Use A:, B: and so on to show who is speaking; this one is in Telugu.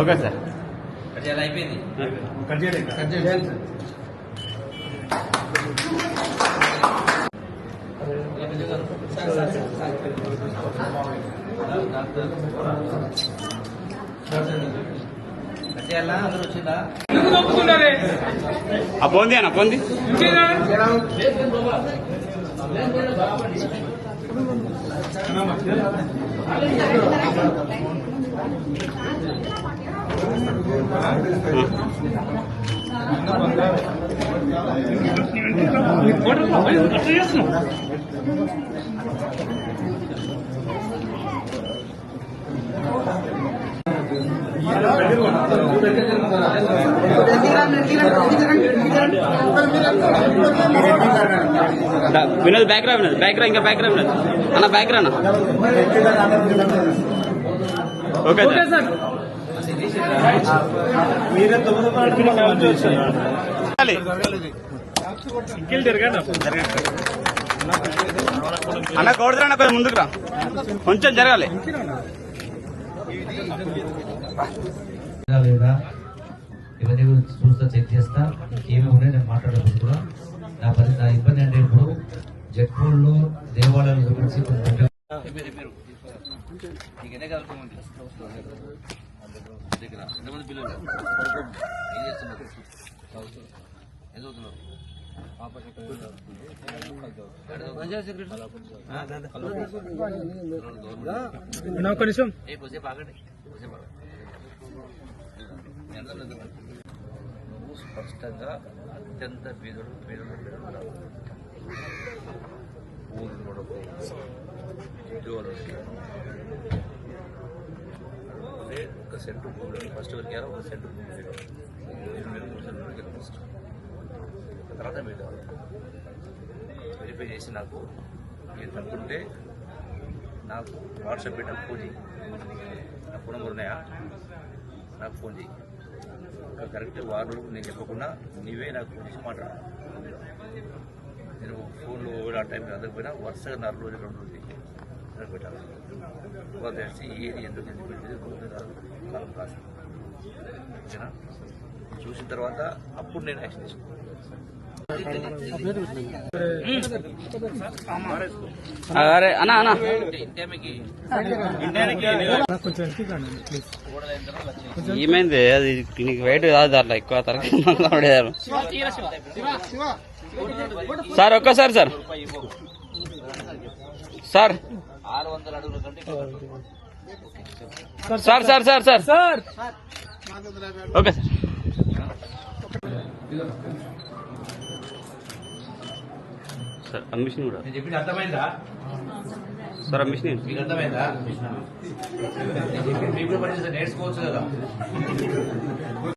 A: ఓకే సార్
B: అయిపోయింది. అందరూ వచ్చిందా
A: పొంది అన్న పొంది వినోద్ బ్యాక్ రా వినోద్ బ్యాక్ రా ఇంకా బ్యాక్ రా వినోద్ అన్న బ్యాక్ రా అన్న ఓకే సార్ అన్న కోడదురా కొంచెం ముందుకు రా కొంచెం జరగాలి
B: లేదా ఇవన్నీ చూస్తా చెక్ చేస్తా ఏమి ఉన్నాయి నేను మాట్లాడేప్పుడు కూడా నా ఇబ్బంది అంటే ఇప్పుడు జట్పూర్లో దేవాలయాల గురించి
C: కొంచెం
B: నువ్వు స్పష్టంగా అత్యంత బీదుడు ఊరు ఉద్యోగాలు ఒక సెంటు భూమి ఫస్ట్ వరకు ఒక సెంటు భూమి ఫస్ట్ తర్వాత మీరు వెరిఫై చేసి నాకు మీరు అనుకుంటే నాకు వాట్సాప్ పెట్టాను ఫోన్ చేయి నా ఫోన్ నెంబర్ ఉన్నాయా నాకు ఫోన్ చేయి కరెక్ట్ వారు నేను చెప్పకుండా నీవే నాకు ఫోన్ చేసి మాట్లాడాలి నేను ఫోన్లో ఆ టైంకి అందకపోయినా వరుసగా 4 రోజులు 2 రోజులు పెట్టాలి తెలిసి ఏది ఎందుకు పెట్టేది కాలం రాసి ఓకేనా చూసిన తర్వాత అప్పుడు నేను యాక్షన్ తీసుకున్నాను.
A: అరే అన్నా అన్నా ఏమైంది అది నీకు వెయిట్ కాదు దాంట్లో ఎక్కువ తరగతి సార్ ఒక్కసారి సార్ సార్
B: 600 అడుగుల కంటే
A: sir sir sir sir sir okay sir sir admission కూడా
B: నేను చెప్పింది అర్థమైందా
A: సార్ అడ్మిషన్
B: మీకు అర్థమైందా మీకు పనిచేస్తే నేర్చుకోవచ్చు కదా.